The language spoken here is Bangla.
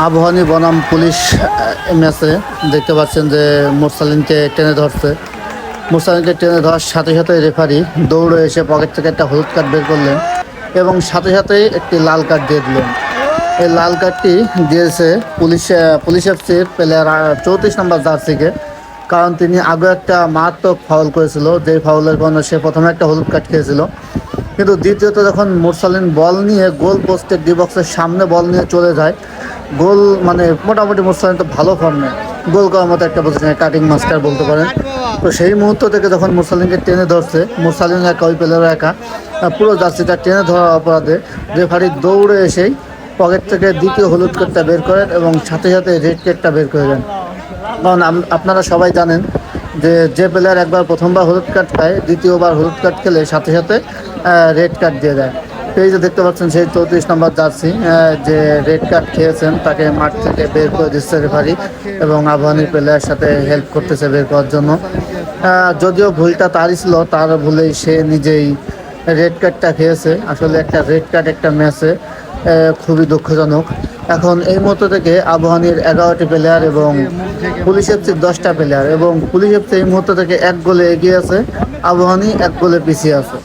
আবাহনী বনাম পুলিশ ম্যাচে দেখতে পাচ্ছেন যে মুরসালিনকে টেনে ধরছে। মুরসালিনকে টেনে ধরার সাথে সাথে রেফারি দৌড়ে এসে পকেট থেকে একটা হলুদ কার্ড বের করলেন এবং সাথে সাথেই একটি লাল কার্ড দিয়ে দিলেন। এই লাল কার্ডটি দিয়েছে পুলিশ এফসির প্লেয়ার 34 নম্বর জার্সিকে, কারণ তিনি আগে একটা মারাত্মক ফাউল করেছিল, যে ফাউলের কারণে সে প্রথমে একটা হলুদ কার্ড খেয়েছিল। কিন্তু দ্বিতীয়ত যখন মুরসালিন বল নিয়ে গোল পোস্টের ডি বক্সের সামনে বল নিয়ে চলে যায়, গোল মানে মোটামুটি মুরসালিন তো ভালো ফর্মে, গোল করার মতো একটা পজিশনে কাটিং মাস্টার বলতে পারেন। তো সেই মুহূর্ত থেকে যখন মুরসালিনকে টেনে ধরছে, মুরসালিন একা, ওই প্লেয়ার একা, পুরো জার্সিটা টেনে ধরার অপরাধে রেফারি দৌড়ে এসেই পকেট থেকে দ্বিতীয় হলুদ কার্ডটা বের করেন এবং সাথে সাথে রেড কার্ডটা বের করে দেন। কারণ আপনারা সবাই জানেন যে প্লেয়ার একবার প্রথমবার হলুদ কার্ড পায়, দ্বিতীয়বার হলুদ কার্ড খেলে সাথে সাথে রেড কার্ড দিয়ে দেয়। তো এই যে দেখতে পাচ্ছেন সেই 34 নম্বর জার্সি যে রেড কার্ড খেয়েছেন, তাকে মাঠ থেকে বের করে দিচ্ছে রেফারি এবং আবাহনীর প্লেয়ার সাথে হেল্প করতেছে বের করার জন্য। যদিও ভুলটা তারই ছিল, তার ভুলেই সে নিজেই রেড কার্ডটা খেয়েছে। আসলে একটা রেড কার্ড একটা ম্যাচে খুবই দুঃখজনক। এখন এই মুহূর্ত থেকে আবাহনীর 11টি প্লেয়ার এবং পুলিশ এফসির 10টা প্লেয়ার, এবং পুলিশ এফসি এই মুহূর্ত থেকে 1 গোলে এগিয়ে আছে, আবাহনী 1 গোলে পিছিয়ে আছে।